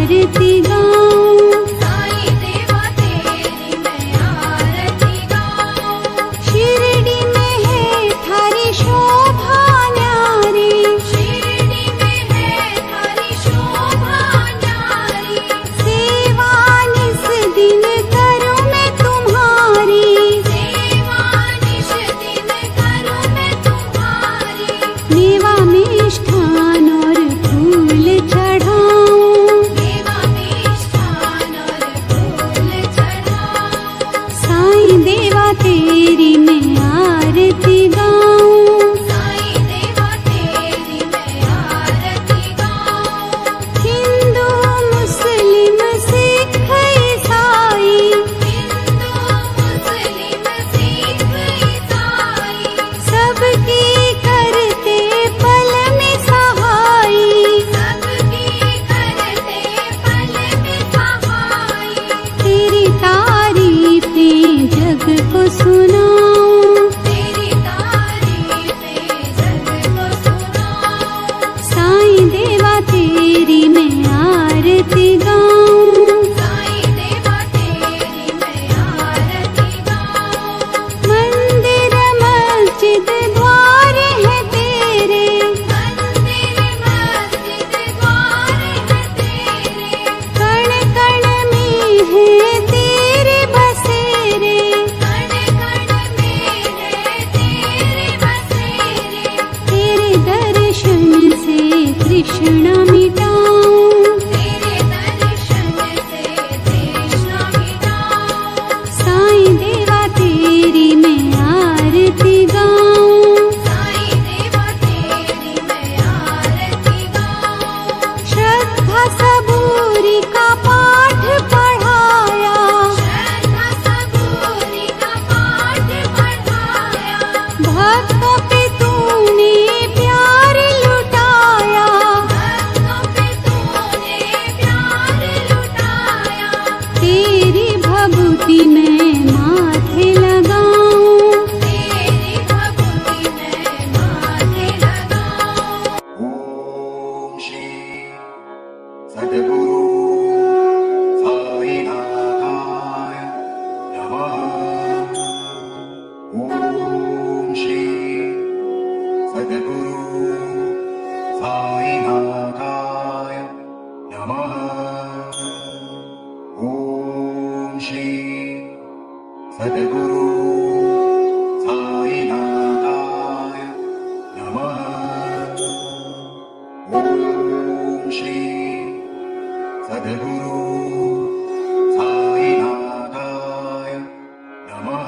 आरती गाऊं, साई देवा तेरी मैं आरती गाऊं। शिरडी में है थारी शोभा न्यारी, शिरडी में है थारी शोभा न्यारी। सेवा निस दिन करूं मैं तुम्हारी, सेवा निश दिन करूं मैं तुम्हारी। मेवा मिष्ठान और फूल चढ़ाऊं, देवा मिष्ठान और फूल चढ़ाऊं। साईं देवा तेरी मैं आरती गाऊं, साई देवा तेरी मैं आरती गाऊं। हिंदू मुस्लिम सिख ईसाई, हिंदू मुस्लिम सिख ईसाई। सबकी करते पल में सहाई, सबकी करते पल में सहाई। तेरी तारीफें जग को सुनाऊं, तेरी तारीफें जग को सुनाऊं। साईं देवा तेरी मैं आरती गाऊं, साई देवा तेरी मैं आरती गाऊं। मंदिर मस्जिद द्वार है तेरे, मंदिर मस्जिद द्वार है तेरे। कण कण में है तेरे बसेरे, कण कण में है तेरे बसेरे। तेरे दर्शन से तृष्णा मिटाऊं, तेरे दर्शन से तृष्णा मिटाऊं। साईं देवा तेरी मैं आरती गाऊं, साई देवा तेरी मैं आरती गाऊं। श्रद्धा सबूरी का पाठ पढ़ाया, श्रद्धा सबूरी का पाठ पढ़ाया। भक्तों पे तूने प्यार लुटाया, भक्तों पे तूने प्यार लुटाया। तेरी भभूति मैं माथे लगाऊं, तेरी भक्ति मैं माथे लगाऊं। ओम श्री सद्गुरु साईनाथाय नमः। ओम श्री सद्गुरु साईनाथाय नमः। ओम श्री सद्गुरु साईनाथाय नमः। ओम श्री सद्गुरु साईनाथाय नमः।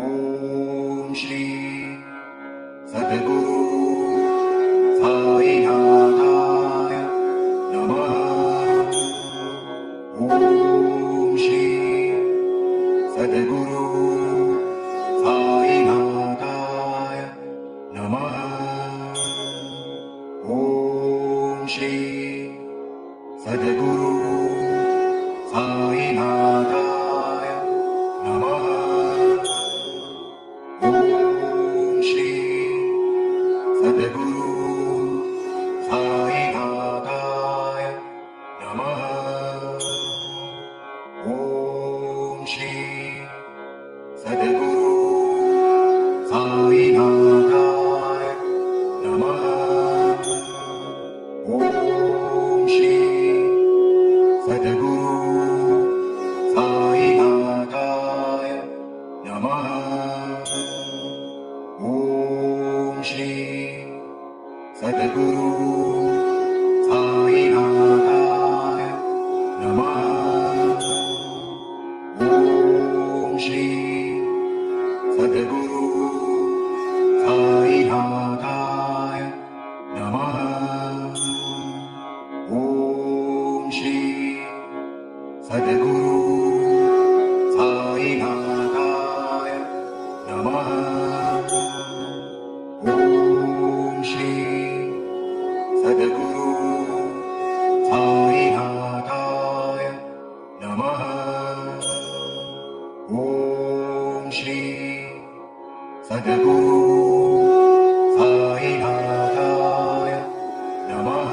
ओम श्री सद्गुरु साईनाथाय नमः। ओम श्री सद्गुरु साईनाथाय नमः। ओम श्री सद्गुरु साईनाथाय नमः। ओम श्री सद्गुरु साईनाथाय नमः। ओम श्री सद्गुरु साईनाथाय नमः। ओम श्री सद्गुरु साईनाथाय नमः। ओम श्री सद्गुरु साईनाथाय नमः। ओम श्री सद्गुरु साईनाथाय नमः। ओम श्री सद्गुरु साईनाथाय नमः। ओम श्री सद्गुरु साईनाथाय नमः। ओम श्री सद्गुरु साईनाथाय नमः।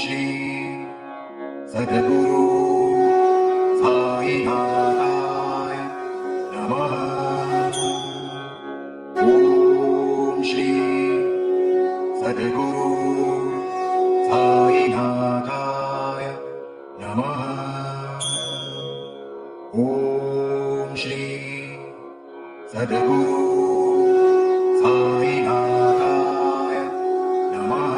श्री सद्गुरु साईनाथाय नमः। ॐ श्री सद्गुरु साईनाथाय नमः। ॐ श्री सद्गुरु साईनाथाय नमः।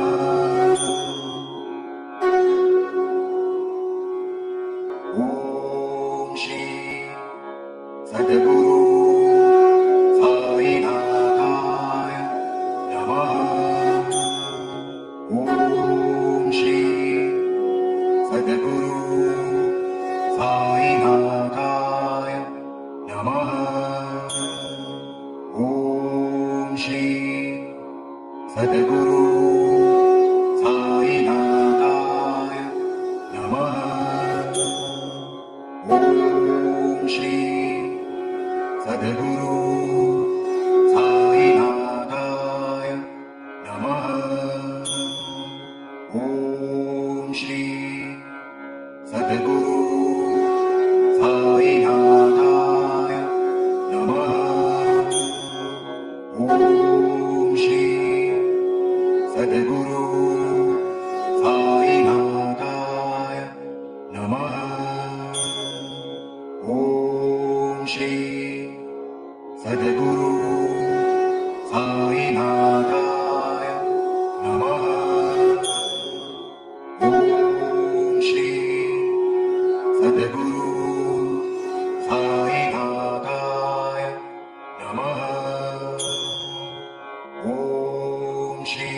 ॐ श्री सद्गुरु साईनाथाय नमः। ॐ श्री सद्गुरु साईनाथाय नमः। ॐ श्री सद्गुरु साईनाथाय नमः। ॐ श्री सद्गुरु साईनाथाय नमः। ॐ श्री सद्गुरु साईनाथाय नमः। ॐ श्री सद्गुरु साईनाथाय नमः। ॐ श्री सद्गुरु साईनाथाय नमः। ॐ श्री सद्गुरु साईनाथाय नमः। ॐ श्री